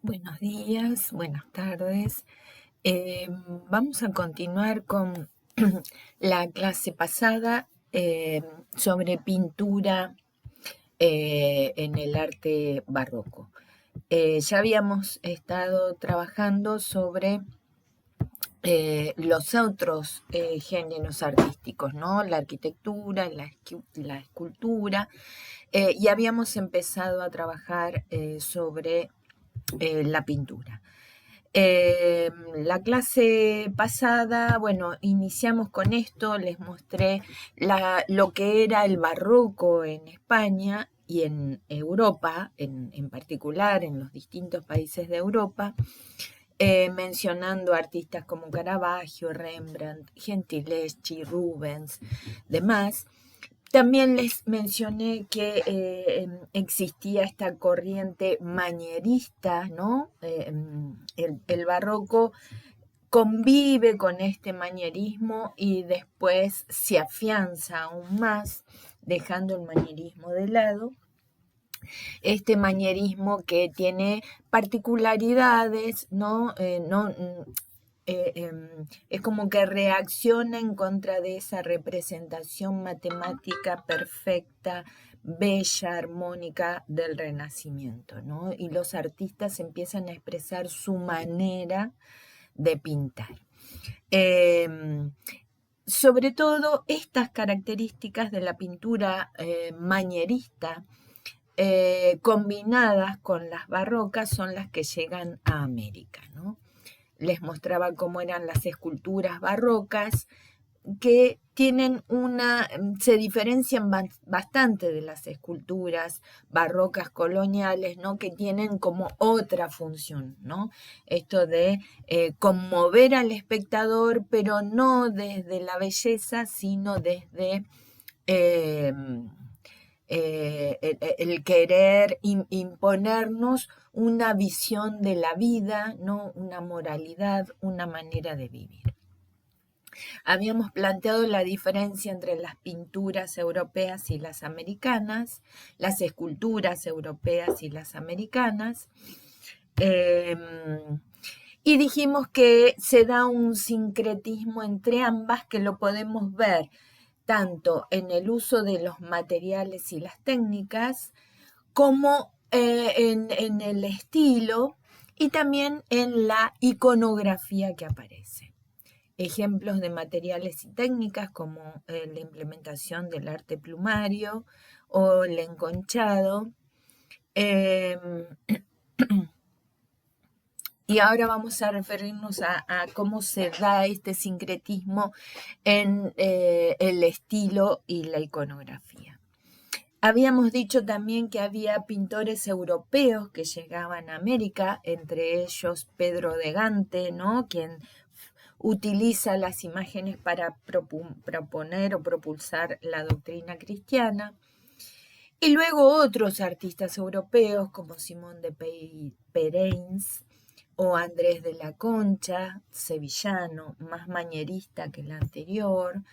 Buenos días, buenas tardes. Vamos a continuar con la clase pasada sobre pintura en el arte barroco. Ya habíamos estado trabajando sobre los otros géneros artísticos, ¿no? La arquitectura, la escultura, y habíamos empezado a trabajar sobre la pintura. La clase pasada, bueno, iniciamos con esto, les mostré lo que era el barroco en España y en Europa, en particular en los distintos países de Europa, mencionando artistas como Caravaggio, Rembrandt, Gentileschi, Rubens, demás. También les mencioné que existía esta corriente manierista, ¿no? El barroco convive con este manierismo y después se afianza aún más, dejando el manierismo de lado. Este manierismo que tiene particularidades, ¿no? Es como que reacciona en contra de esa representación matemática perfecta, bella, armónica del Renacimiento, ¿no? Y los artistas empiezan a expresar su manera de pintar. Sobre todo, estas características de la pintura manierista, combinadas con las barrocas, son las que llegan a América, ¿no? Les mostraba cómo eran las esculturas barrocas, que se diferencian bastante de las esculturas barrocas coloniales, ¿no? Que tienen como otra función, ¿no? Esto de conmover al espectador, pero no desde la belleza, sino desde eh, el querer imponernos una visión de la vida, ¿no? Una moralidad, una manera de vivir. Habíamos planteado la diferencia entre las pinturas europeas y las americanas, las esculturas europeas y las americanas, y dijimos que se da un sincretismo entre ambas que lo podemos ver tanto en el uso de los materiales y las técnicas, como en el estilo y también en la iconografía que aparece. Ejemplos de materiales y técnicas como la implementación del arte plumario o el enconchado. Y ahora vamos a referirnos a cómo se da este sincretismo en el estilo y la iconografía. Habíamos dicho también que había pintores europeos que llegaban a América, entre ellos Pedro de Gante, ¿no? Quien utiliza las imágenes para proponer o propulsar la doctrina cristiana. Y luego otros artistas europeos como Simón de Pereins o Andrés de la Concha, sevillano, más manierista que el anterior,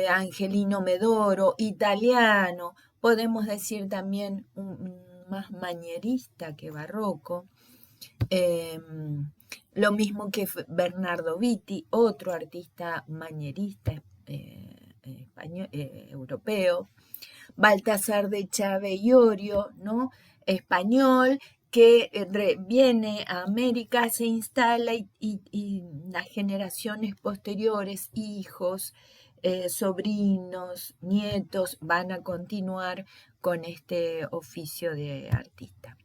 Angelino Medoro, italiano, podemos decir también más manierista que barroco. Lo mismo que Bernardo Vitti, otro artista manierista europeo. Baltasar de Chávez y Orio, ¿no? Español, que viene a América, se instala y las generaciones posteriores, hijos, sobrinos, nietos, van a continuar con este oficio de artista.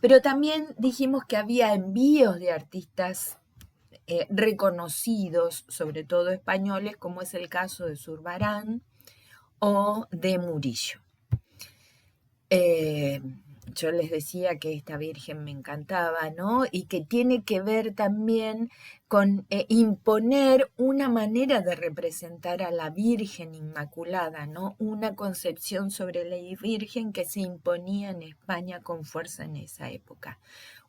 Pero también dijimos que había envíos de artistas reconocidos, sobre todo españoles, como es el caso de Zurbarán o de Murillo. Yo les decía que esta Virgen me encantaba, ¿no? Y que tiene que ver también con imponer una manera de representar a la Virgen Inmaculada, ¿no? Una concepción sobre la Virgen que se imponía en España con fuerza en esa época.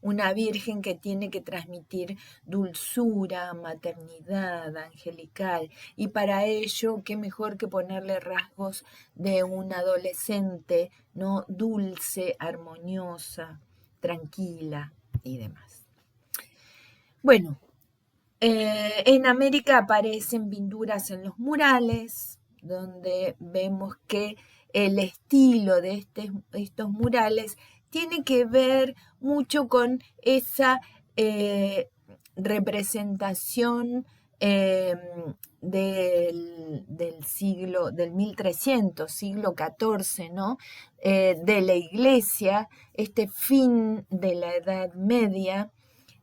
Una Virgen que tiene que transmitir dulzura, maternidad, angelical, y para ello, qué mejor que ponerle rasgos de una adolescente, ¿no? Dulce, armoniosa, tranquila y demás. Bueno, en América aparecen pinturas en los murales, donde vemos que el estilo de estos murales tiene que ver mucho con esa representación del siglo, del 1300, siglo XIV, ¿no? De la iglesia, este fin de la Edad Media,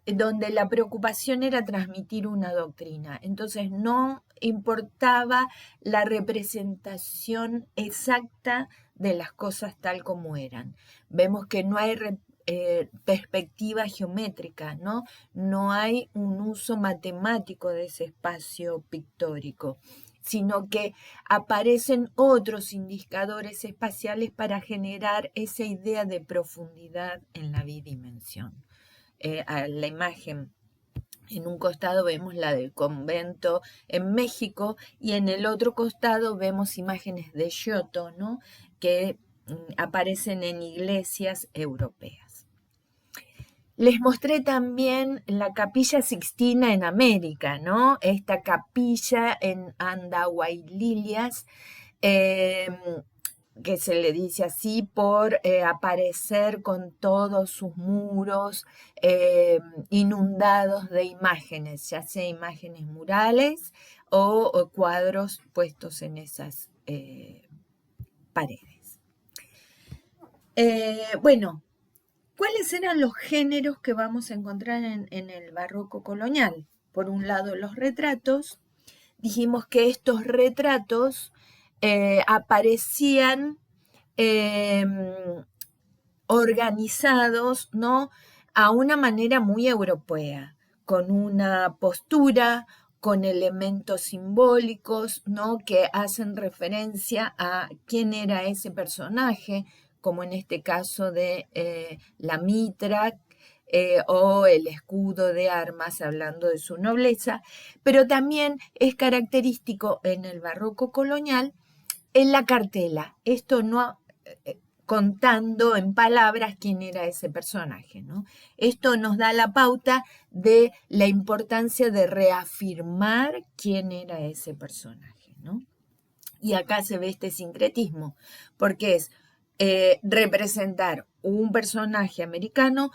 donde la preocupación era transmitir una doctrina. Entonces no importaba la representación exacta de las cosas tal como eran. Vemos que no hay perspectiva geométrica, ¿no? No hay un uso matemático de ese espacio pictórico, sino que aparecen otros indicadores espaciales para generar esa idea de profundidad en la bidimensión. A la imagen, en un costado vemos la del convento en México y en el otro costado vemos imágenes de Giotto, ¿no? Que aparecen en iglesias europeas. Les mostré también la Capilla Sixtina en América, ¿no? Esta capilla en Andahuaylillas, que se le dice así por aparecer con todos sus muros inundados de imágenes, ya sea imágenes murales o cuadros puestos en esas paredes. Bueno, ¿cuáles eran los géneros que vamos a encontrar en el barroco colonial? Por un lado, los retratos. Dijimos que estos retratos aparecían organizados, ¿no? A una manera muy europea, con una postura, con elementos simbólicos, ¿no? Que hacen referencia a quién era ese personaje, como en este caso de la mitra o el escudo de armas, hablando de su nobleza, pero también es característico en el barroco colonial en la cartela. Esto no contando en palabras quién era ese personaje, ¿no? Esto nos da la pauta de la importancia de reafirmar quién era ese personaje, ¿no? Y acá se ve este sincretismo, porque es representar un personaje americano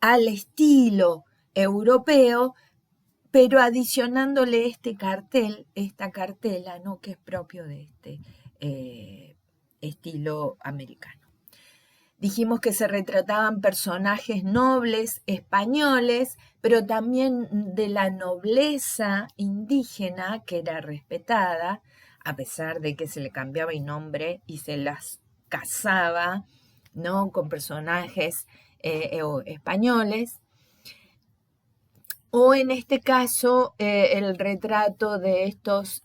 al estilo europeo, pero adicionándole este cartel, esta cartela, ¿no? Que es propio de este estilo americano. Dijimos que se retrataban personajes nobles españoles, pero también de la nobleza indígena que era respetada, a pesar de que se le cambiaba el nombre y se las casaba, ¿no? Con personajes españoles. O en este caso, el retrato de estos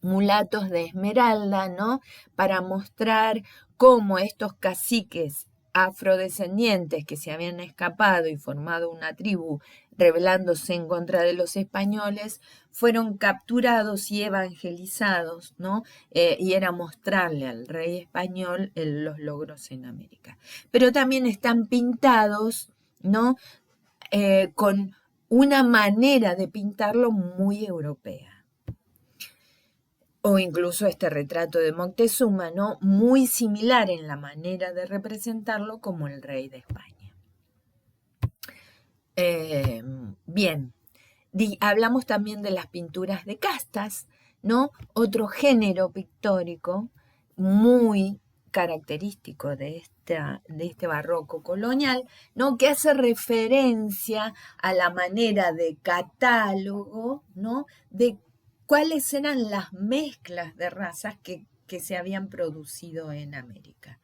mulatos de Esmeralda, ¿no? Para mostrar cómo estos caciques afrodescendientes que se habían escapado y formado una tribu rebelándose en contra de los españoles, fueron capturados y evangelizados, ¿no? Y era mostrarle al rey español los logros en América. Pero también están pintados, ¿no? Con una manera de pintarlo muy europea. O incluso este retrato de Moctezuma, ¿no? Muy similar en la manera de representarlo como el rey de España. Bien, hablamos también de las pinturas de castas, ¿no? Otro género pictórico muy característico de este barroco colonial, ¿no? Que hace referencia a la manera de catálogo, ¿no? De cuáles eran las mezclas de razas que se habían producido en América.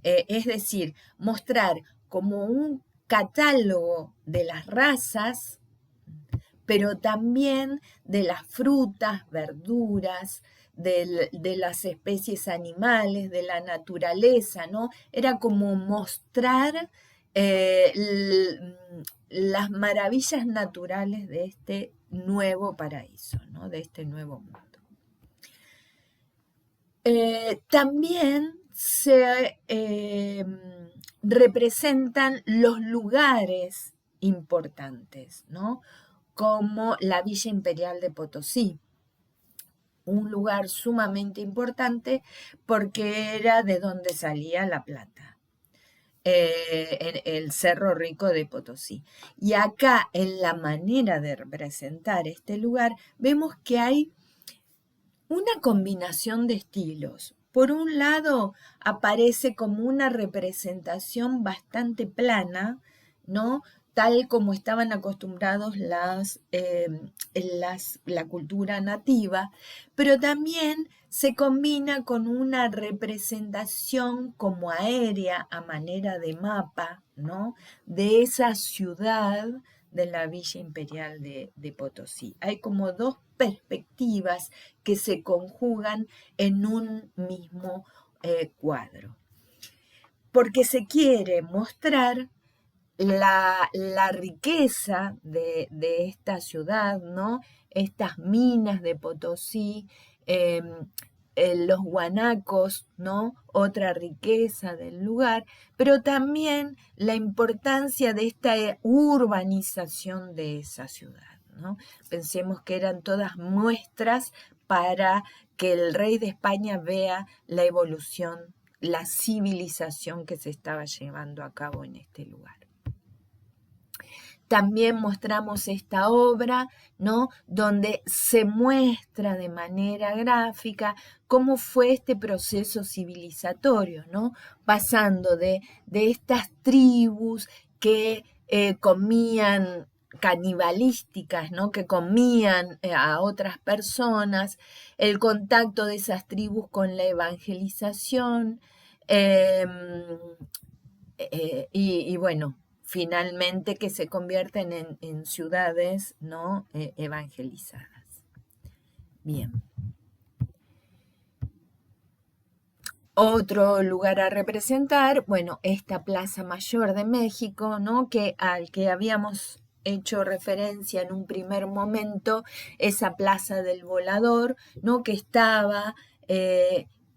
Es decir, mostrar como un catálogo de las razas, pero también de las frutas, verduras, de las especies animales, de la naturaleza, ¿no? Era como mostrar las maravillas naturales de este nuevo paraíso, ¿no? De este nuevo mundo. También se representan los lugares importantes, ¿no? Como la Villa Imperial de Potosí, un lugar sumamente importante porque era de donde salía la plata, el Cerro Rico de Potosí. Y acá, en la manera de representar este lugar, vemos que hay una combinación de estilos. Por un lado, aparece como una representación bastante plana, ¿no? Tal como estaban acostumbrados la cultura nativa, pero también se combina con una representación como aérea a manera de mapa, ¿no? De esa ciudad de la Villa Imperial de Potosí. Hay como dos perspectivas que se conjugan en un mismo cuadro, porque se quiere mostrar la riqueza de esta ciudad, ¿no? Estas minas de Potosí, los guanacos, ¿no? Otra riqueza del lugar, pero también la importancia de esta urbanización de esa ciudad, ¿no? Pensemos que eran todas muestras para que el rey de España vea la evolución, la civilización que se estaba llevando a cabo en este lugar. También mostramos esta obra, ¿no? Donde se muestra de manera gráfica cómo fue este proceso civilizatorio, ¿no? Pasando de estas tribus que comían canibalísticas, ¿no? Que comían a otras personas, el contacto de esas tribus con la evangelización, y bueno, finalmente que se convierten en ciudades, ¿no? Evangelizadas. Bien. Otro lugar a representar, bueno, esta Plaza Mayor de México, ¿no? Al que habíamos hecho referencia en un primer momento, esa Plaza del Volador, ¿no? Que estaba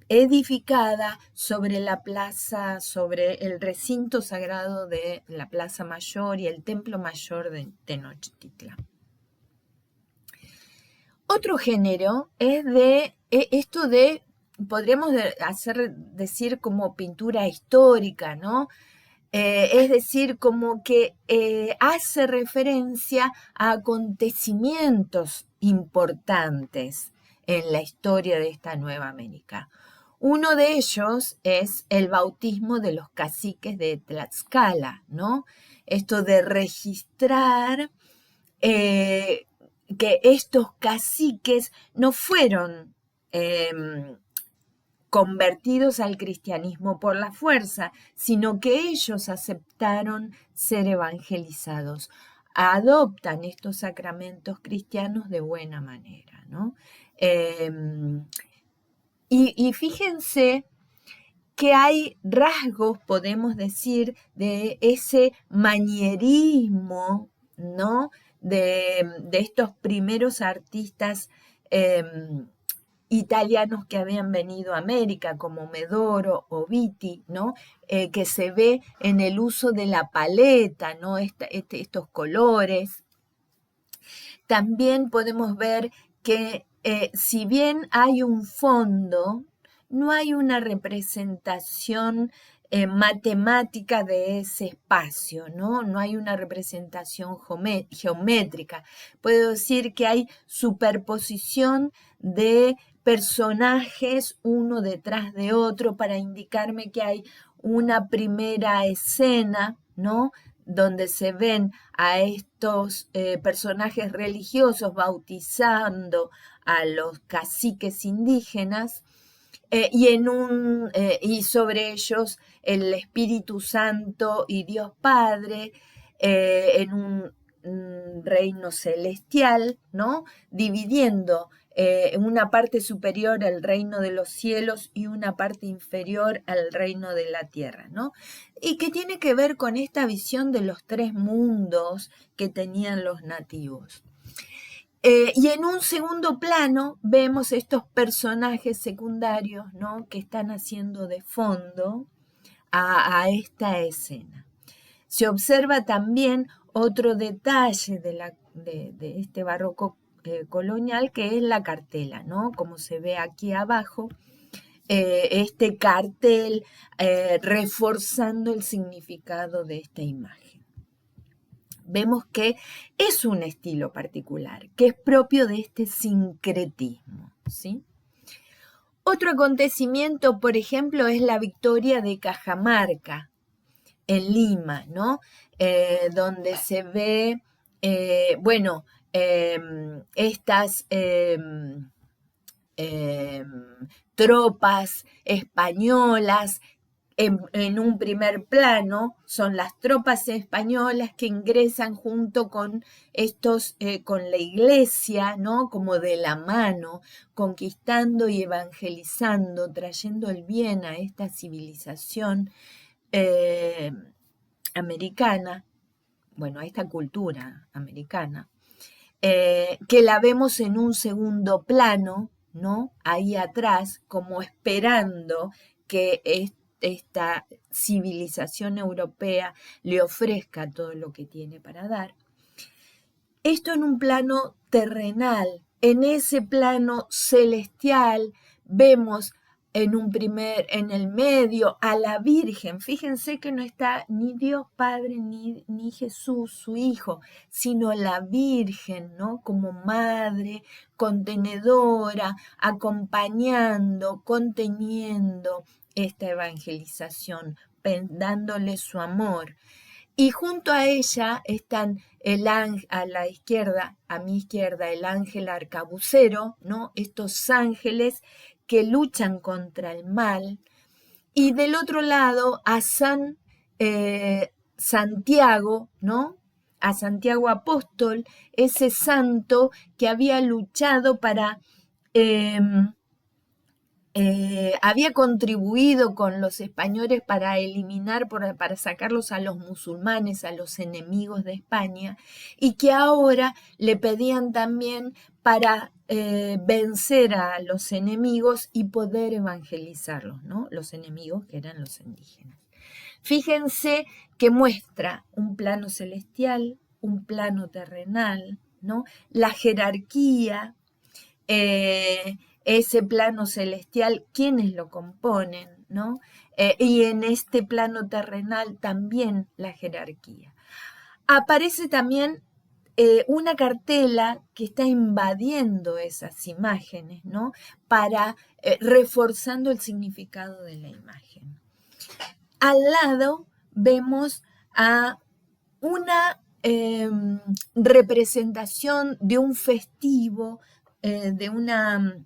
edificada sobre la plaza, sobre el recinto sagrado de la Plaza Mayor y el Templo Mayor de Tenochtitlan. Otro género es esto de, podríamos decir como pintura histórica, ¿no? Es decir, como que hace referencia a acontecimientos importantes en la historia de esta Nueva América. Uno de ellos es el bautismo de los caciques de Tlaxcala, ¿no? Esto de registrar que estos caciques no fueron convertidos al cristianismo por la fuerza, sino que ellos aceptaron ser evangelizados, adoptan estos sacramentos cristianos de buena manera, ¿no? Y fíjense que hay rasgos, podemos decir, de ese manierismo, ¿no? De estos primeros artistas italianos que habían venido a América, como Medoro o Viti, ¿no? Que se ve en el uso de la paleta, ¿no? Estos colores. También podemos ver que si bien hay un fondo, no hay una representación matemática de ese espacio, ¿no? No hay una representación geométrica. Puedo decir que hay superposición de personajes uno detrás de otro para indicarme que hay una primera escena, ¿no? Donde se ven a estos personajes religiosos bautizando a los caciques indígenas, y sobre ellos el Espíritu Santo y Dios Padre en un reino celestial, ¿no? Dividiendo una parte superior al reino de los cielos y una parte inferior al reino de la tierra, ¿no? Y que tiene que ver con esta visión de los tres mundos que tenían los nativos. Y en un segundo plano vemos estos personajes secundarios, ¿no? Que están haciendo de fondo a esta escena. Se observa también otro detalle de este barroco colonial, que es la cartela, ¿no? Como se ve aquí abajo, este cartel reforzando el significado de esta imagen. Vemos que es un estilo particular, que es propio de este sincretismo, ¿sí? Otro acontecimiento, por ejemplo, es la victoria de Cajamarca en Lima, ¿no? Donde se ve, estas tropas españolas. En un primer plano son las tropas españolas que ingresan junto con con la iglesia, ¿no? Como de la mano, conquistando y evangelizando, trayendo el bien a esta civilización americana, bueno, a esta cultura americana, que la vemos en un segundo plano, ¿no? Ahí atrás, como esperando que esta civilización europea le ofrezca todo lo que tiene para dar. Esto en un plano terrenal. En ese plano celestial vemos en el medio a la Virgen. Fíjense que no está ni Dios Padre ni Jesús, su Hijo, sino la Virgen, ¿no? Como madre, contenedora, acompañando, conteniendo esta evangelización, dándole su amor. Y junto a ella están a la izquierda, a mi izquierda, el ángel arcabucero, ¿no? Estos ángeles que luchan contra el mal. Y del otro lado a Santiago, ¿no? A Santiago Apóstol, ese santo que había luchado había contribuido con los españoles para eliminar, para sacarlos a los musulmanes, a los enemigos de España, y que ahora le pedían también para vencer a los enemigos y poder evangelizarlos, ¿no? Los enemigos que eran los indígenas. Fíjense que muestra un plano celestial, un plano terrenal, ¿no? La jerarquía, ese plano celestial, quiénes lo componen, ¿no? Y en este plano terrenal también la jerarquía. Aparece también una cartela que está invadiendo esas imágenes, ¿no? Para reforzando el significado de la imagen. Al lado vemos a una representación de un festivo, de una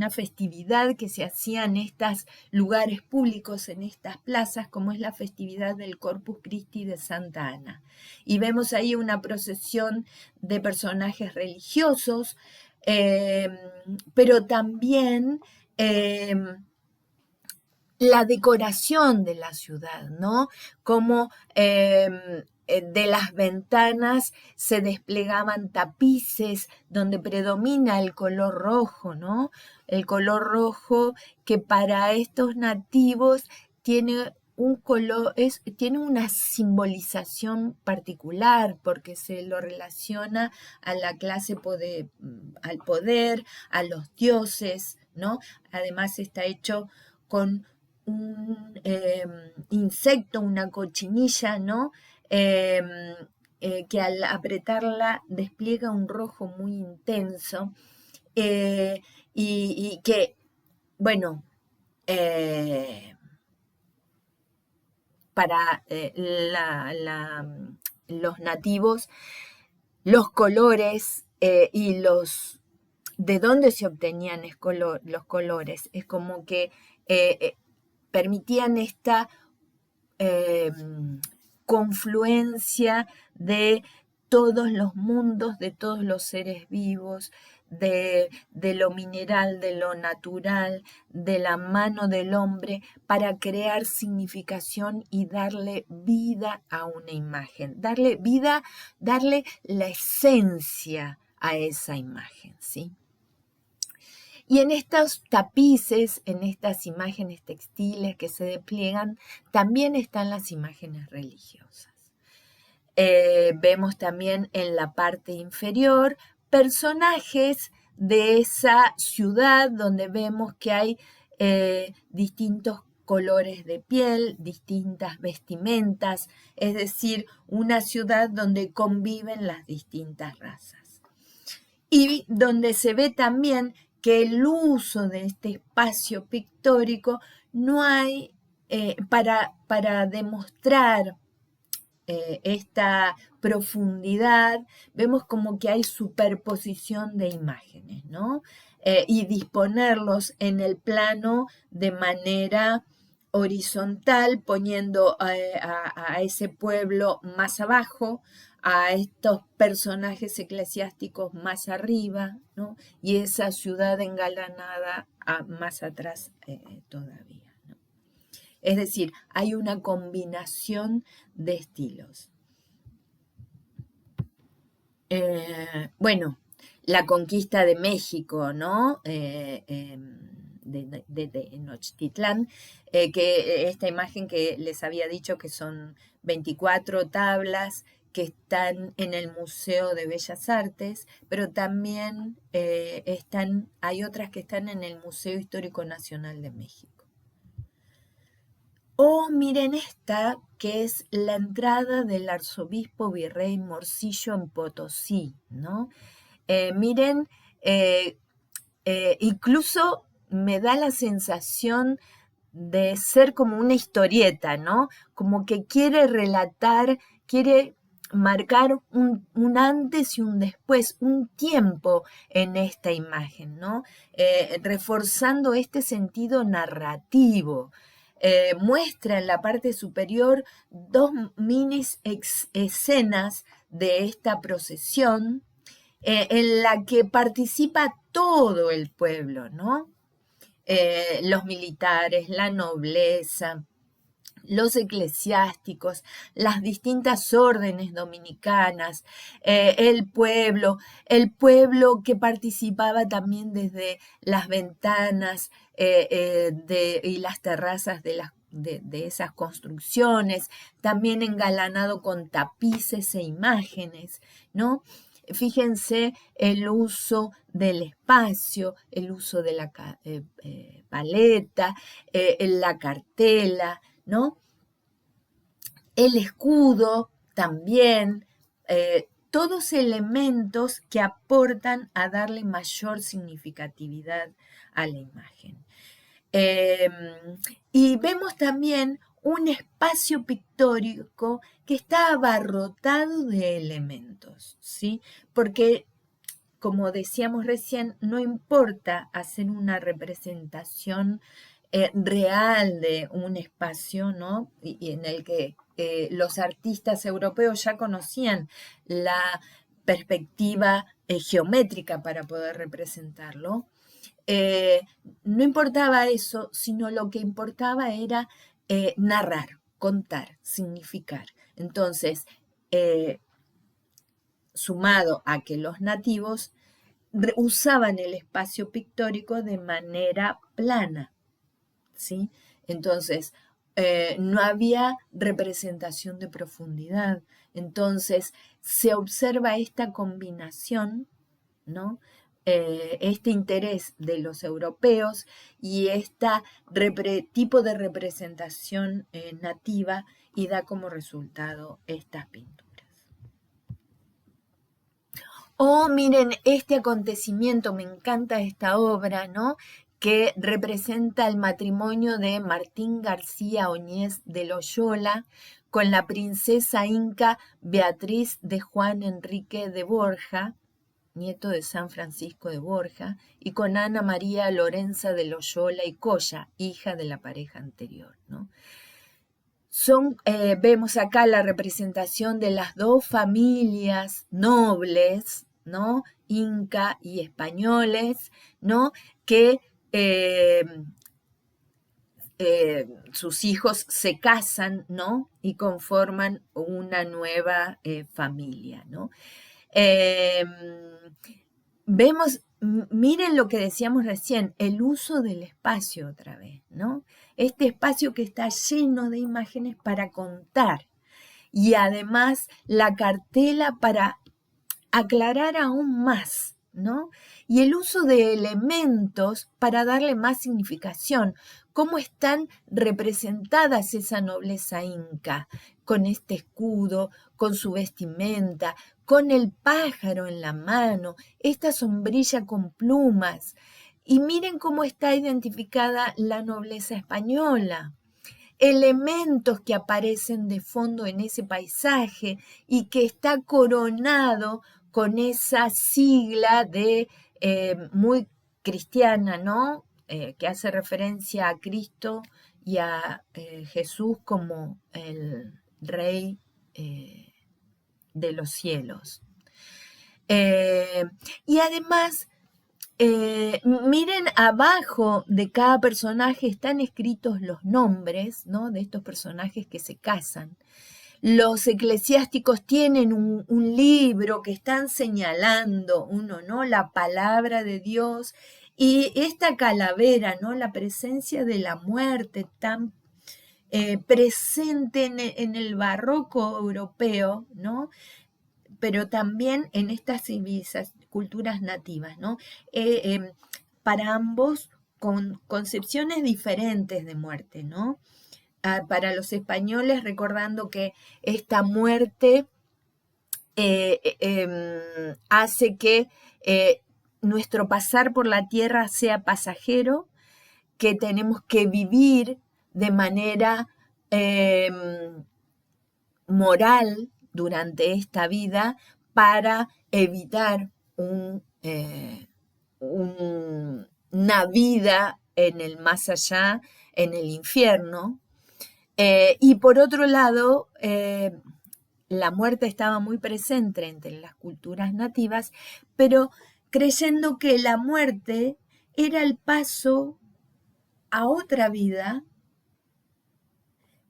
festividad que se hacía en estos lugares públicos, en estas plazas, como es la festividad del Corpus Christi de Santa Ana. Y vemos ahí una procesión de personajes religiosos, pero también la decoración de la ciudad, ¿no? Como de las ventanas se desplegaban tapices donde predomina el color rojo, ¿no? El color rojo que para estos nativos tiene un color, tiene una simbolización particular porque se lo relaciona a la clase al poder, a los dioses, ¿no? Además está hecho con un insecto, una cochinilla, ¿no? Que al apretarla despliega un rojo muy intenso y que, bueno, para los nativos, los colores y de dónde se obtenían los colores, es como que permitían esta confluencia de todos los mundos, de todos los seres vivos, de lo mineral, de lo natural, de la mano del hombre, para crear significación y darle vida a una imagen, darle vida, darle la esencia a esa imagen, ¿sí? Y en estos tapices, en estas imágenes textiles que se despliegan, también están las imágenes religiosas. Vemos también en la parte inferior personajes de esa ciudad donde vemos que hay distintos colores de piel, distintas vestimentas, es decir, una ciudad donde conviven las distintas razas. Y donde se ve también que el uso de este espacio pictórico no hay para demostrar esta profundidad, vemos como que hay superposición de imágenes, ¿no? Y disponerlos en el plano de manera horizontal, poniendo a ese pueblo más abajo, a estos personajes eclesiásticos más arriba, ¿no? Y esa ciudad engalanada más atrás todavía, ¿no? Es decir, hay una combinación de estilos. Bueno, la conquista de México, ¿no? De Tenochtitlán, que esta imagen que les había dicho que son 24 tablas que están en el Museo de Bellas Artes, pero también hay otras que están en el Museo Histórico Nacional de México. O miren esta, que es la entrada del arzobispo virrey Morcillo en Potosí, ¿no? Miren, incluso me da la sensación de ser como una historieta, ¿no? Como que quiere relatar, quiere marcar un antes y un después, un tiempo en esta imagen, ¿no? Reforzando este sentido narrativo. Muestra en la parte superior dos mini escenas de esta procesión en la que participa todo el pueblo, ¿no? Los militares, la nobleza, los eclesiásticos, las distintas órdenes dominicanas, el pueblo que participaba también desde las ventanas y las terrazas de esas construcciones, también engalanado con tapices e imágenes, ¿no? Fíjense el uso del espacio, el uso de la paleta, la cartela, ¿no? El escudo también, todos elementos que aportan a darle mayor significatividad a la imagen. Y vemos también un espacio pictórico que está abarrotado de elementos, ¿sí? Porque, como decíamos recién, no importa hacer una representación real de un espacio, ¿no? Y en el que los artistas europeos ya conocían la perspectiva geométrica para poder representarlo. No importaba eso, sino lo que importaba era narrar, contar, significar. Entonces, sumado a que los nativos usaban el espacio pictórico de manera plana, ¿sí? Entonces, no había representación de profundidad. Entonces, se observa esta combinación, ¿no? Este interés de los europeos y este tipo de representación nativa y da como resultado estas pinturas. Oh, miren, este acontecimiento, me encanta esta obra, ¿no? Que representa el matrimonio de Martín García Oñez de Loyola con la princesa inca Beatriz de Juan Enrique de Borja, nieto de San Francisco de Borja, y con Ana María Lorenza de Loyola y Colla, hija de la pareja anterior, ¿no? Vemos acá la representación de las dos familias nobles, ¿no? Inca y españoles, ¿no? Que sus hijos se casan, ¿no? Y conforman una nueva familia, ¿no? Vemos, miren lo que decíamos recién, el uso del espacio otra vez, ¿no? Este espacio que está lleno de imágenes para contar y además la cartela para aclarar aún más, ¿no? Y el uso de elementos para darle más significación. ¿Cómo están representadas esa nobleza inca? Con este escudo, con su vestimenta, con el pájaro en la mano, esta sombrilla con plumas. Y miren cómo está identificada la nobleza española. Elementos que aparecen de fondo en ese paisaje y que está coronado con esa sigla de muy cristiana, ¿no? Que hace referencia a Cristo y a Jesús como el Rey de los cielos. Y además, miren, abajo de cada personaje están escritos los nombres, ¿no? De estos personajes que se casan. Los eclesiásticos tienen un libro que están señalando uno, ¿no? La palabra de Dios y esta calavera, ¿no? La presencia de la muerte tan presente en el barroco europeo, ¿no? Pero también en estas culturas nativas, ¿no? Para ambos con concepciones diferentes de muerte, ¿no? Para los españoles, recordando que esta muerte hace que nuestro pasar por la tierra sea pasajero, que tenemos que vivir de manera moral durante esta vida para evitar una vida en el más allá, en el infierno. Y por otro lado, la muerte estaba muy presente entre las culturas nativas, pero creyendo que la muerte era el paso a otra vida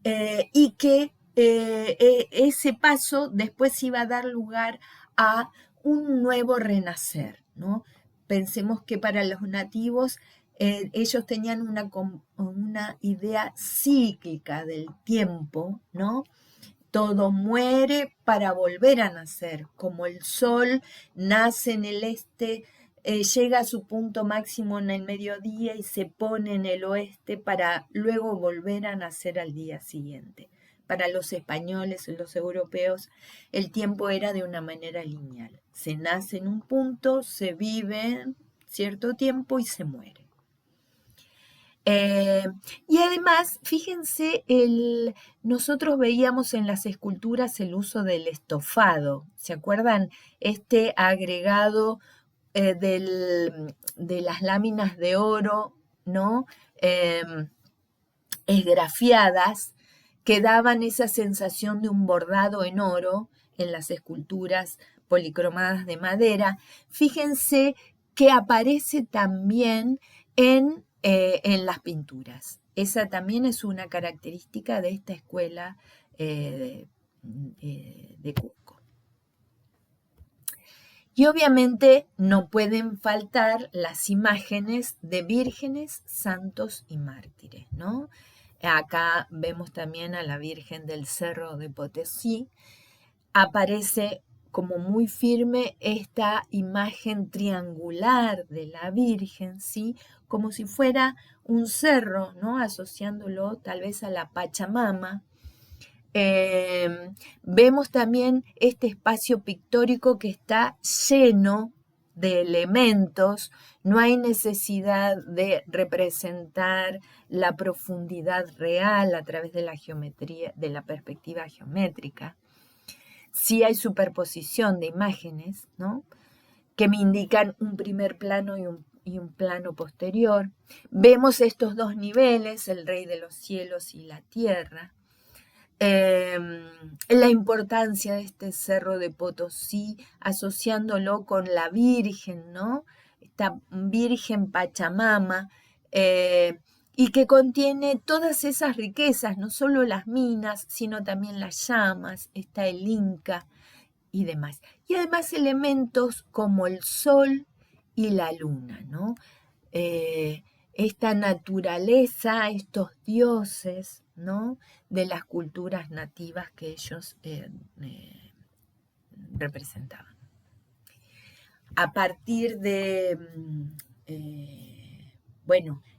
y que ese paso después iba a dar lugar a un nuevo renacer, ¿no? Pensemos que para los nativos ellos tenían una idea cíclica del tiempo, ¿no? Todo muere para volver a nacer, como el sol nace en el este, llega a su punto máximo en el mediodía y se pone en el oeste para luego volver a nacer al día siguiente. Para los españoles y los europeos, el tiempo era de una manera lineal. Se nace en un punto, se vive cierto tiempo y se muere. Y además, fíjense, nosotros veíamos en las esculturas el uso del estofado, ¿se acuerdan? Este agregado de las láminas de oro, ¿no? Esgrafiadas, que daban esa sensación de un bordado en oro en las esculturas policromadas de madera. Fíjense que aparece también en las pinturas. Esa también es una característica de esta escuela de Cusco. Y obviamente no pueden faltar las imágenes de vírgenes, santos y mártires, ¿no? Acá vemos también a la Virgen del Cerro de Potosí. Aparece como muy firme esta imagen triangular de la Virgen, ¿sí? Como si fuera un cerro, ¿no? Asociándolo tal vez a la Pachamama. Vemos también este espacio pictórico que está lleno de elementos, no hay necesidad de representar la profundidad real a través de la geometría, de la perspectiva geométrica. Sí hay superposición de imágenes, ¿no? Que me indican un primer plano y un plano posterior. Vemos estos dos niveles, el Rey de los cielos y la tierra. La importancia de este Cerro de Potosí, asociándolo con la Virgen, ¿no? Esta Virgen Pachamama, y que contiene todas esas riquezas, no solo las minas, sino también las llamas, está el Inca y demás. Y además elementos como el sol y la luna, ¿no? Esta naturaleza, estos dioses, ¿no? De las culturas nativas que ellos representaban. A partir de,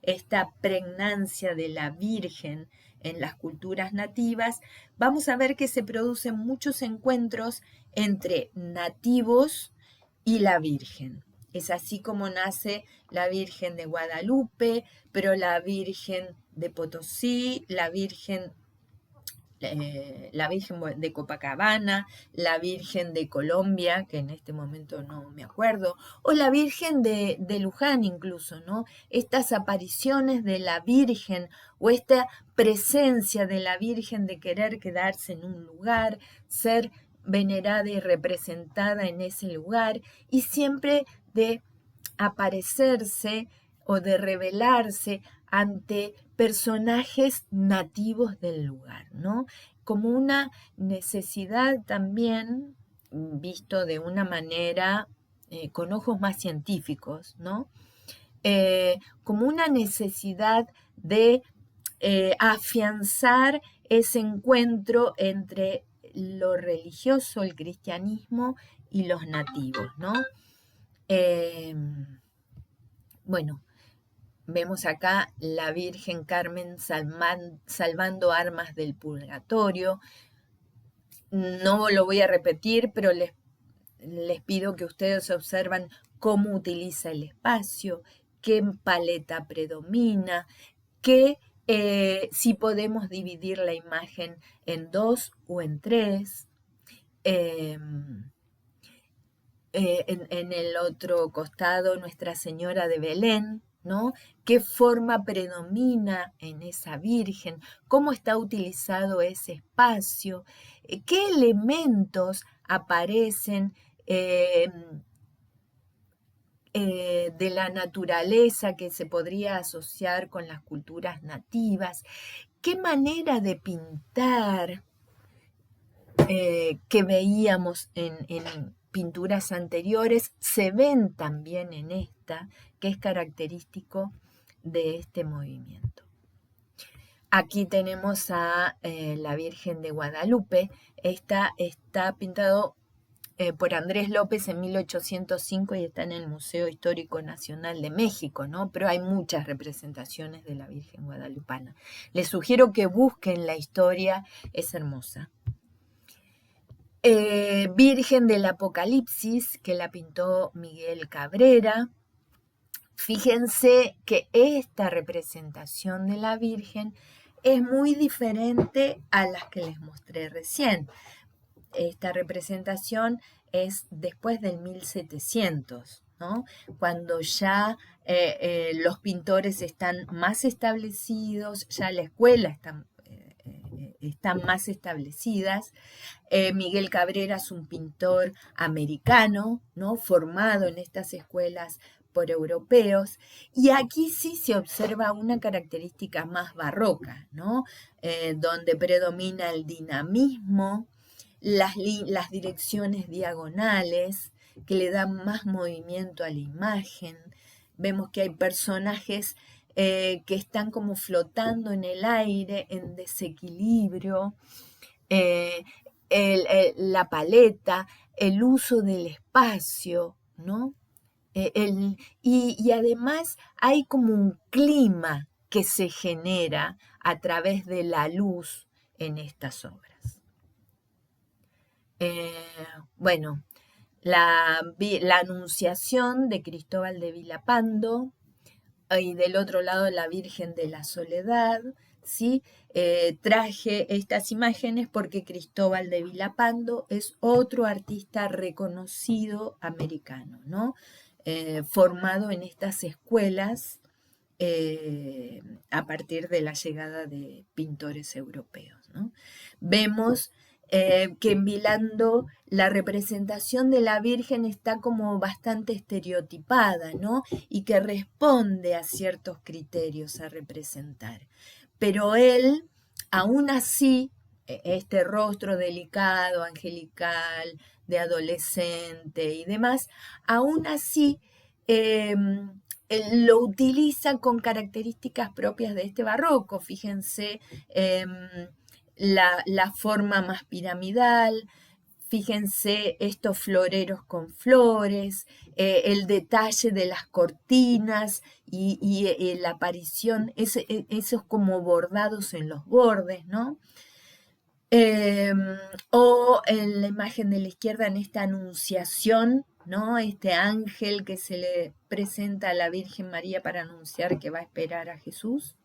esta pregnancia de la Virgen en las culturas nativas, vamos a ver que se producen muchos encuentros entre nativos y la Virgen. Es así como nace la Virgen de Guadalupe, pero la Virgen de Potosí, la Virgen de Copacabana, la Virgen de Colombia, que en este momento no me acuerdo, o la Virgen de Luján incluso, ¿no? Estas apariciones de la Virgen o esta presencia de la Virgen de querer quedarse en un lugar, ser venerada y representada en ese lugar, y siempre de aparecerse o de revelarse ante personajes nativos del lugar, ¿no? Como una necesidad también, visto de una manera con ojos más científicos, ¿no? Como una necesidad de afianzar ese encuentro entre lo religioso, el cristianismo y los nativos, ¿no? Bueno, vemos acá la Virgen Carmen salvando armas del purgatorio. No lo voy a repetir, pero les pido que ustedes observen cómo utiliza el espacio, qué paleta predomina, si podemos dividir la imagen en 2 o en 3. En el otro costado, Nuestra Señora de Belén, ¿no? ¿Qué forma predomina en esa Virgen? ¿Cómo está utilizado ese espacio? ¿Qué elementos aparecen de la naturaleza que se podría asociar con las culturas nativas? ¿Qué manera de pintar que veíamos en pinturas anteriores se ven también en esta, que es característico de este movimiento? Aquí tenemos a la Virgen de Guadalupe. Esta está pintado por Andrés López en 1805 y está en el Museo Histórico Nacional de México, ¿no? Pero hay muchas representaciones de la Virgen guadalupana. Les sugiero que busquen la historia, es hermosa. Virgen del Apocalipsis, que la pintó Miguel Cabrera. Fíjense que esta representación de la Virgen es muy diferente a las que les mostré recién. Esta representación es después del 1700, ¿no? Cuando ya los pintores están más establecidos, ya la escuela están más establecidas. Miguel Cabrera es un pintor americano, ¿no? Formado en estas escuelas por europeos, y aquí sí se observa una característica más barroca, ¿no? Donde predomina el dinamismo, las direcciones diagonales que le dan más movimiento a la imagen. Vemos que hay personajes que están como flotando en el aire, en desequilibrio. La paleta, el uso del espacio, ¿no? Y además hay como un clima que se genera a través de la luz en estas obras. Bueno, la Anunciación de Cristóbal de Vilapando, y del otro lado la Virgen de la Soledad, ¿sí? Traje estas imágenes porque Cristóbal de Vilapando es otro artista reconocido americano, ¿no? Formado en estas escuelas a partir de la llegada de pintores europeos, ¿no? Vemos que en Vilando la representación de la Virgen está como bastante estereotipada, ¿no? Y que responde a ciertos criterios a representar. Pero él, aún así, este rostro delicado, angelical, de adolescente y demás, aún así lo utiliza con características propias de este barroco. Fíjense la forma más piramidal, fíjense estos floreros con flores, el detalle de las cortinas y la aparición, esos como bordados en los bordes, ¿no? O en la imagen de la izquierda, en esta anunciación, ¿no? Este ángel que se le presenta a la Virgen María para anunciar que va a esperar a Jesús,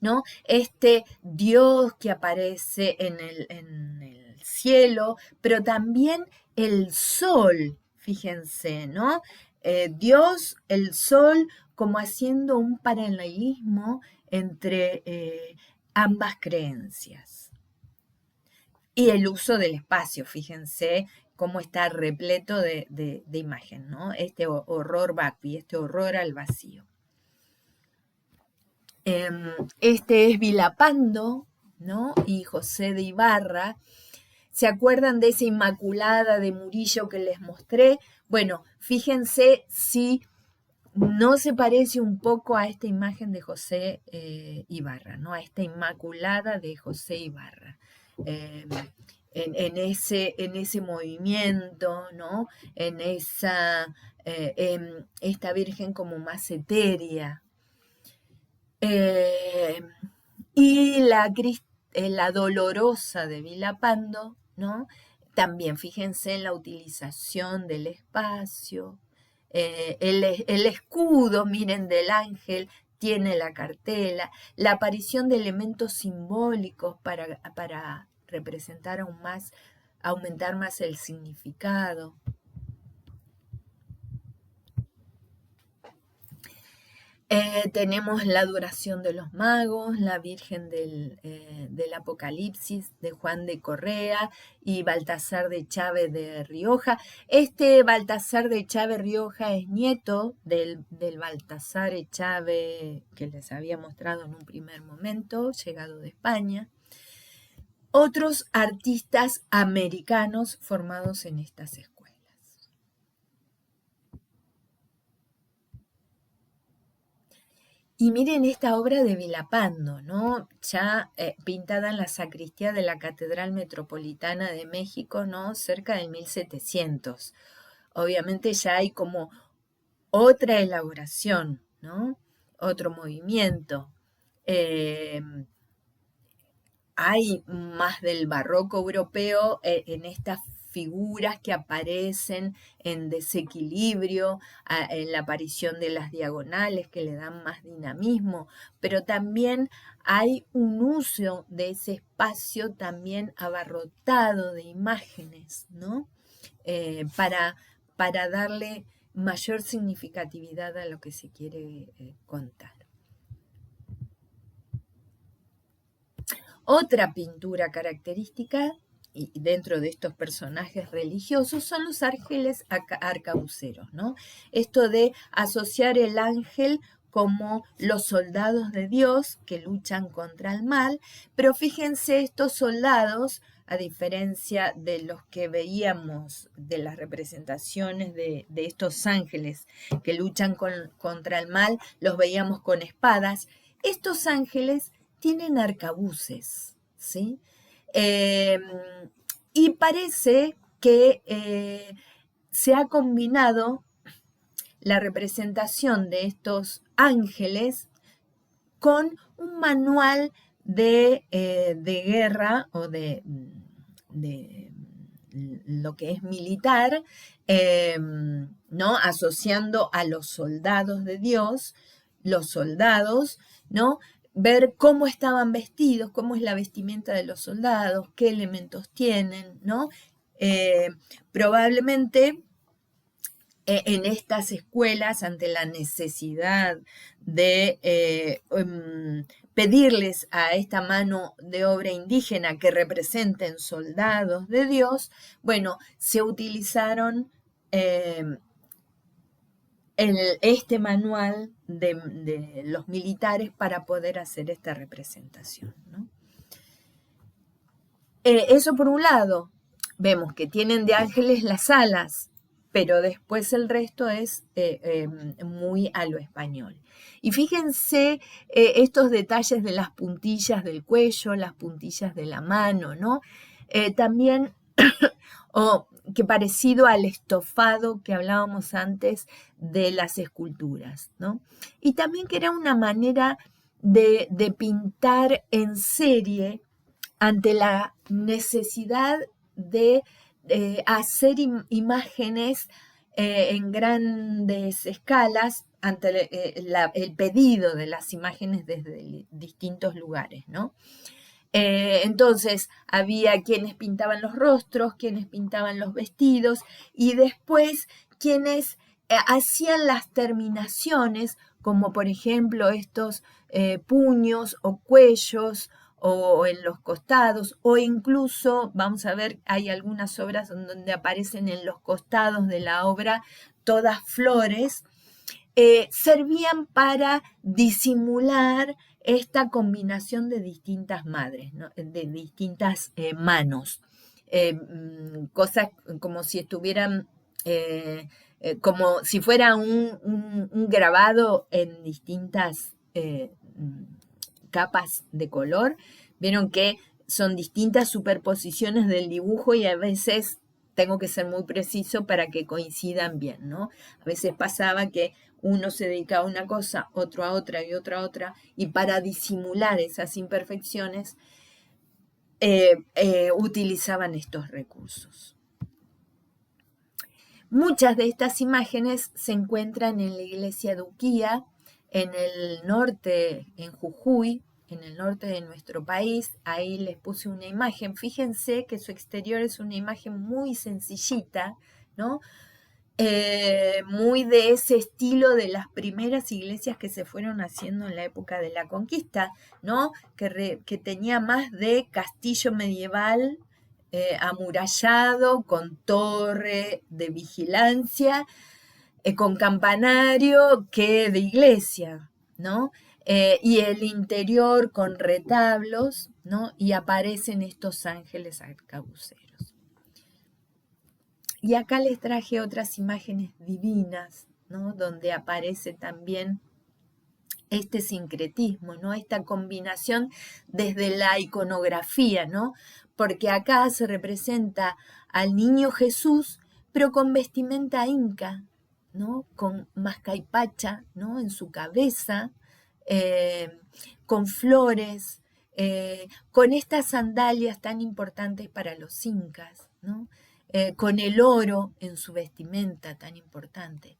¿no? Este Dios que aparece en el cielo, pero también el sol, fíjense, ¿no? Dios, el sol, como haciendo un paralelismo entre ambas creencias. Y el uso del espacio, fíjense cómo está repleto de imagen, ¿no? Este horror vacui, este horror al vacío. Este es Vilapando, ¿no? Y José de Ibarra. ¿Se acuerdan de esa Inmaculada de Murillo que les mostré? Bueno, fíjense si no se parece un poco a esta imagen de José Ibarra, ¿no? A esta Inmaculada de José Ibarra. En ese movimiento, ¿no? En esta Virgen como más etérea. Y la Dolorosa de Vilapando, ¿no? También fíjense en la utilización del espacio, el escudo, miren, del ángel tiene la cartela, la aparición de elementos simbólicos para representar aún más, aumentar más el significado. Tenemos la adoración de los magos, la Virgen del Apocalipsis de Juan de Correa y Baltasar de Chávez de Rioja. Este Baltasar de Chávez Rioja es nieto del Baltasar Chávez que les había mostrado en un primer momento, llegado de España. Otros artistas americanos formados en estas escuelas. Y miren esta obra de Vilapando, ¿no? Ya pintada en la sacristía de la Catedral Metropolitana de México, ¿no? Cerca del 1700. Obviamente ya hay como otra elaboración, ¿no? Otro movimiento. Hay más del barroco europeo en estas figuras que aparecen en desequilibrio, en la aparición de las diagonales que le dan más dinamismo, pero también hay un uso de ese espacio también abarrotado de imágenes, ¿no? Para darle mayor significatividad a lo que se quiere contar. Otra pintura característica, y dentro de estos personajes religiosos, son los ángeles arcabuceros, ¿no? Esto de asociar el ángel como los soldados de Dios que luchan contra el mal, pero fíjense estos soldados, a diferencia de los que veíamos de las representaciones de estos ángeles que luchan contra el mal, los veíamos con espadas. Estos ángeles tienen arcabuces, ¿sí? Y parece que se ha combinado la representación de estos ángeles con un manual de guerra o de lo que es militar, ¿no? Asociando a los soldados de Dios, los soldados, ¿no? Ver cómo estaban vestidos, cómo es la vestimenta de los soldados, qué elementos tienen, ¿no? Probablemente en estas escuelas, ante la necesidad de pedirles a esta mano de obra indígena que representen soldados de Dios, bueno, se utilizaron este manual de los militares para poder hacer esta representación, ¿no? Eso por un lado, vemos que tienen de ángeles las alas, pero después el resto es muy a lo español. Y fíjense estos detalles de las puntillas del cuello, las puntillas de la mano, ¿no? También, o que parecido al estofado que hablábamos antes de las esculturas, ¿no? Y también que era una manera de pintar en serie ante la necesidad de hacer imágenes en grandes escalas ante el pedido de las imágenes desde distintos lugares, ¿no? Entonces había quienes pintaban los rostros, quienes pintaban los vestidos y después quienes hacían las terminaciones, como por ejemplo estos puños o cuellos o en los costados, o incluso, vamos a ver, hay algunas obras donde aparecen en los costados de la obra todas flores, servían para disimular esta combinación de distintas madres, ¿no? De distintas manos, cosas como si estuvieran, como si fuera un grabado en distintas capas de color. Vieron que son distintas superposiciones del dibujo y a veces tengo que ser muy preciso para que coincidan bien, ¿no? A veces pasaba que uno se dedicaba a una cosa, otro a otra y otro a otra, y para disimular esas imperfecciones utilizaban estos recursos. Muchas de estas imágenes se encuentran en la iglesia de Uquía, en el norte, en Jujuy, en el norte de nuestro país. Ahí les puse una imagen. Fíjense que su exterior es una imagen muy sencillita, ¿no? Muy de ese estilo de las primeras iglesias que se fueron haciendo en la época de la conquista, ¿no? Que tenía más de castillo medieval amurallado, con torre de vigilancia, con campanario, que de iglesia, ¿no? Y el interior con retablos, ¿no? Y aparecen estos ángeles arcabuceros. Y acá les traje otras imágenes divinas, ¿no? Donde aparece también este sincretismo, ¿no? Esta combinación desde la iconografía, ¿no? Porque acá se representa al niño Jesús, pero con vestimenta inca, ¿no? Con mascaipacha, ¿no? En su cabeza, con flores, con estas sandalias tan importantes para los incas, ¿no? Con el oro en su vestimenta tan importante.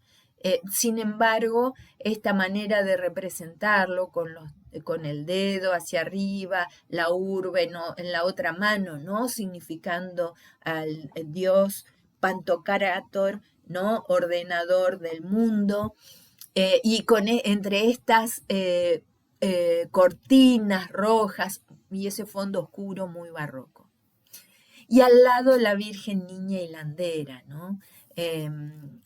Sin embargo, esta manera de representarlo con el dedo hacia arriba, la urbe ¿no? en la otra mano, ¿no? Significando al Dios Pantocrátor, ¿no? Ordenador del mundo, y entre estas cortinas rojas y ese fondo oscuro muy barroco. Y al lado la Virgen Niña Hilandera, ¿no?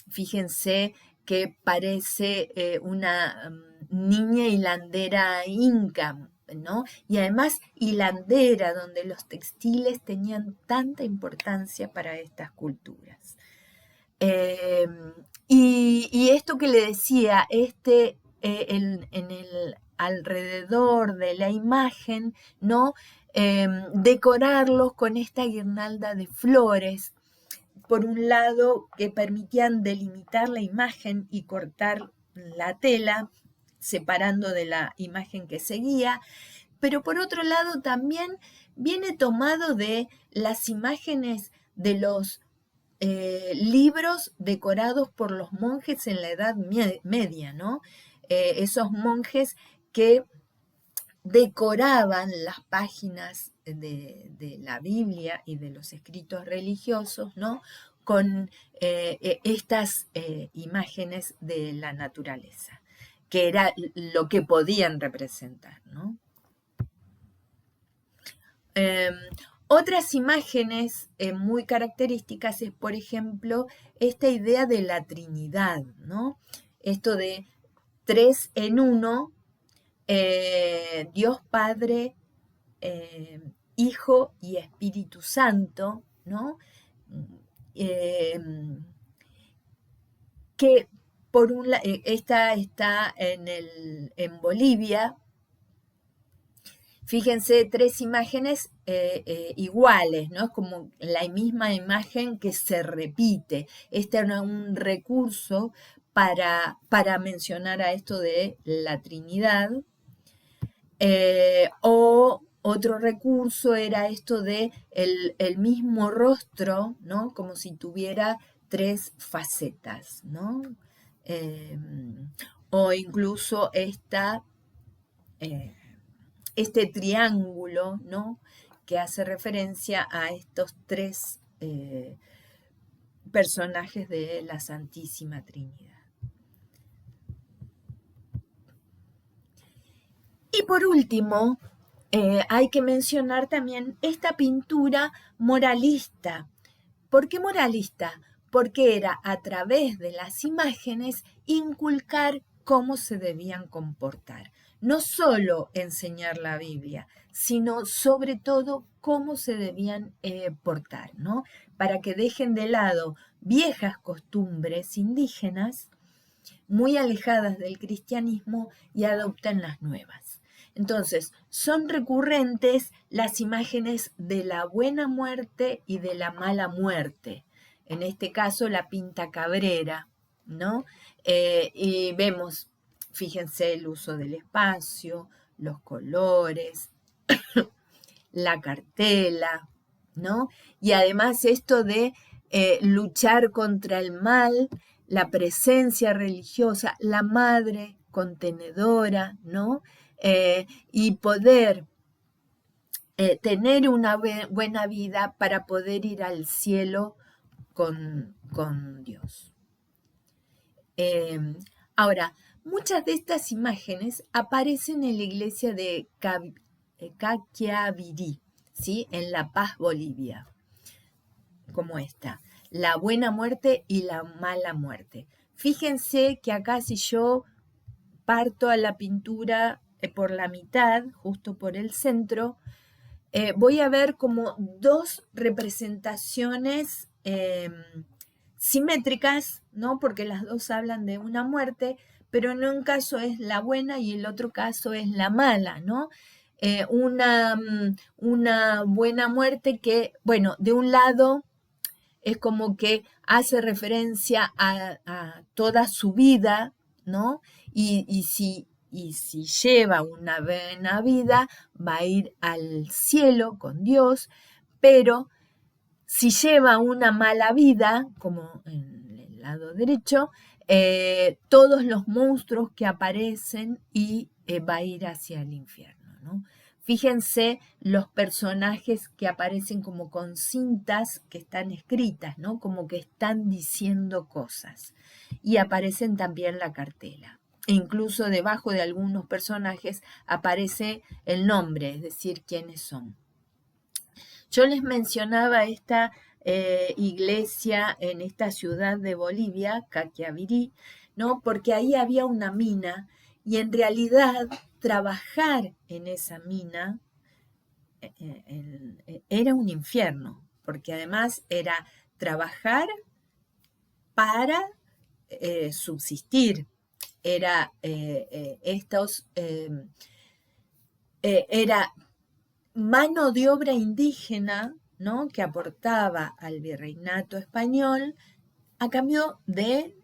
Fíjense que parece una niña hilandera inca, ¿no? Y además hilandera, donde los textiles tenían tanta importancia para estas culturas. Y esto que le decía, en el alrededor de la imagen, ¿no? Decorarlos con esta guirnalda de flores, por un lado que permitían delimitar la imagen y cortar la tela, separando de la imagen que seguía, pero por otro lado también viene tomado de las imágenes de los libros decorados por los monjes en la Edad Media, ¿no? Esos monjes que decoraban las páginas de la Biblia y de los escritos religiosos, ¿no? Con estas imágenes de la naturaleza, que era lo que podían representar, ¿no? Otras imágenes muy características es, por ejemplo, esta idea de la Trinidad, ¿no? Esto de 3 en 1, Dios Padre, Hijo y Espíritu Santo, ¿no? que esta está en Bolivia. Fíjense, 3 imágenes iguales, ¿no? Es como la misma imagen que se repite. Este era un recurso para mencionar a esto de la Trinidad. O otro recurso era esto de el mismo rostro, ¿no? Como si tuviera 3 facetas, ¿no? O incluso este triángulo, ¿no? Que hace referencia a estos 3 personajes de la Santísima Trinidad. Y por último, hay que mencionar también esta pintura moralista. ¿Por qué moralista? Porque era a través de las imágenes inculcar cómo se debían comportar. No solo enseñar la Biblia, sino sobre todo cómo se debían portar, ¿no? Para que dejen de lado viejas costumbres indígenas muy alejadas del cristianismo y adopten las nuevas. Entonces, son recurrentes las imágenes de la buena muerte y de la mala muerte. En este caso, la Pinta Cabrera, ¿no? Y vemos, fíjense, el uso del espacio, los colores, la cartela, ¿no? Y además esto de luchar contra el mal, la presencia religiosa, la madre contenedora, ¿no? Y poder tener una buena vida para poder ir al cielo con Dios. Ahora, muchas de estas imágenes aparecen en la iglesia de Caquiavirí, ¿sí? En La Paz, Bolivia, como esta, la buena muerte y la mala muerte. Fíjense que acá si yo parto a la pintura por la mitad, justo por el centro, voy a ver como 2 representaciones simétricas, ¿no? Porque las 2 hablan de una muerte, pero en un caso es la buena y el otro caso es la mala, ¿no? Una buena muerte que, bueno, de un lado es como que hace referencia a toda su vida, ¿no? Y si lleva una buena vida, va a ir al cielo con Dios, pero si lleva una mala vida, como en el lado derecho, todos los monstruos que aparecen y va a ir hacia el infierno, ¿no? Fíjense los personajes que aparecen como con cintas que están escritas, ¿no? Como que están diciendo cosas. Y aparecen también la cartela. E incluso debajo de algunos personajes aparece el nombre, es decir, quiénes son. Yo les mencionaba esta iglesia en esta ciudad de Bolivia, Caquiavirí, ¿no? Porque ahí había una mina y en realidad trabajar en esa mina era un infierno, porque además era trabajar para subsistir, era era mano de obra indígena, ¿no? Que aportaba al virreinato español a cambio de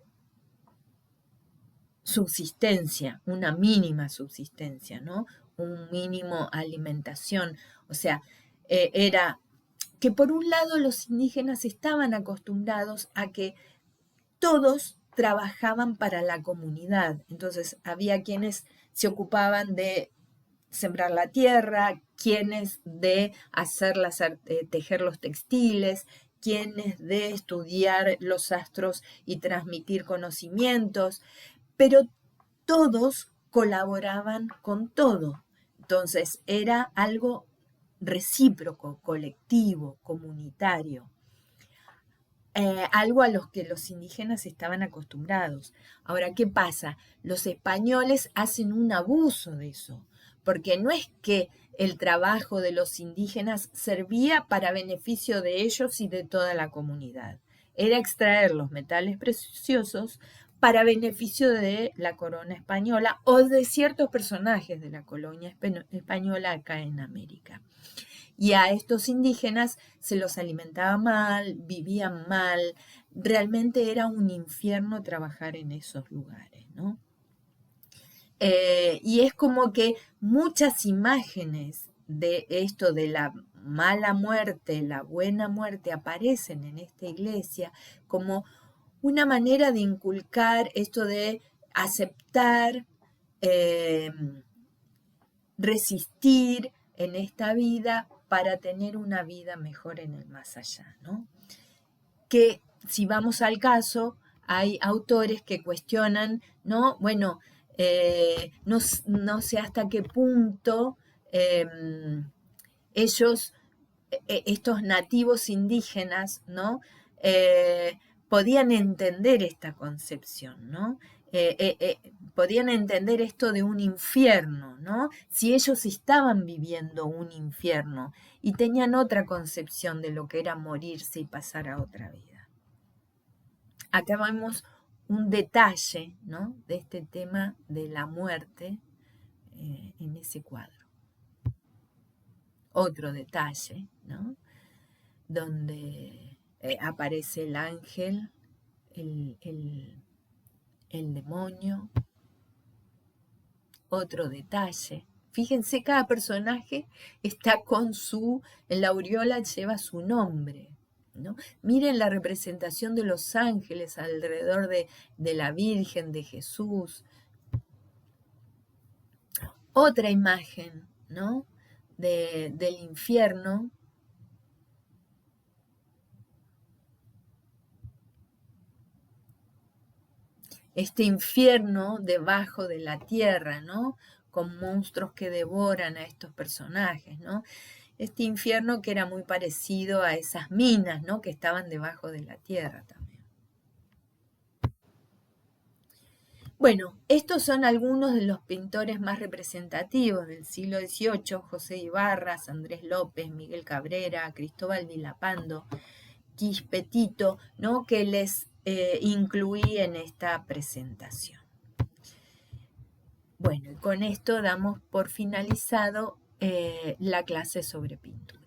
subsistencia, una mínima subsistencia, ¿no? Un mínimo alimentación. O sea, era que por un lado los indígenas estaban acostumbrados a que todos trabajaban para la comunidad. Entonces, había quienes se ocupaban de sembrar la tierra, quienes de tejer los textiles, quienes de estudiar los astros y transmitir conocimientos, pero todos colaboraban con todo. Entonces era algo recíproco, colectivo, comunitario. Algo a los que los indígenas estaban acostumbrados. Ahora, ¿qué pasa? Los españoles hacen un abuso de eso, porque no es que el trabajo de los indígenas servía para beneficio de ellos y de toda la comunidad. Era extraer los metales preciosos para beneficio de la corona española o de ciertos personajes de la colonia española acá en América. Y a estos indígenas se los alimentaba mal, vivían mal, realmente era un infierno trabajar en esos lugares, ¿no? Y es como que muchas imágenes de esto de la mala muerte, la buena muerte, aparecen en esta iglesia como una manera de inculcar esto de aceptar, eh, resistir en esta vida para tener una vida mejor en el más allá, ¿no? Que si vamos al caso, hay autores que cuestionan, ¿no? Bueno, no sé hasta qué punto ellos, estos nativos indígenas, ¿no? Podían entender esta concepción, ¿no? Podían entender esto de un infierno, ¿no? Si ellos estaban viviendo un infierno y tenían otra concepción de lo que era morirse y pasar a otra vida. Acá vemos un detalle, ¿no? De este tema de la muerte en ese cuadro. Otro detalle, ¿no? Donde aparece el ángel, el demonio. Otro detalle. Fíjense, cada personaje está con en la aureola lleva su nombre, ¿no? Miren la representación de los ángeles alrededor de la Virgen, de Jesús. Otra imagen, ¿no? Del infierno. Este infierno debajo de la tierra, ¿no? Con monstruos que devoran a estos personajes, ¿no? Este infierno que era muy parecido a esas minas, ¿no? Que estaban debajo de la tierra también. Bueno, estos son algunos de los pintores más representativos del siglo XVIII: José Ibarras, Andrés López, Miguel Cabrera, Cristóbal Vilapando, Quispetito, ¿no? Que les incluí en esta presentación. Bueno, y con esto damos por finalizado la clase sobre pintura.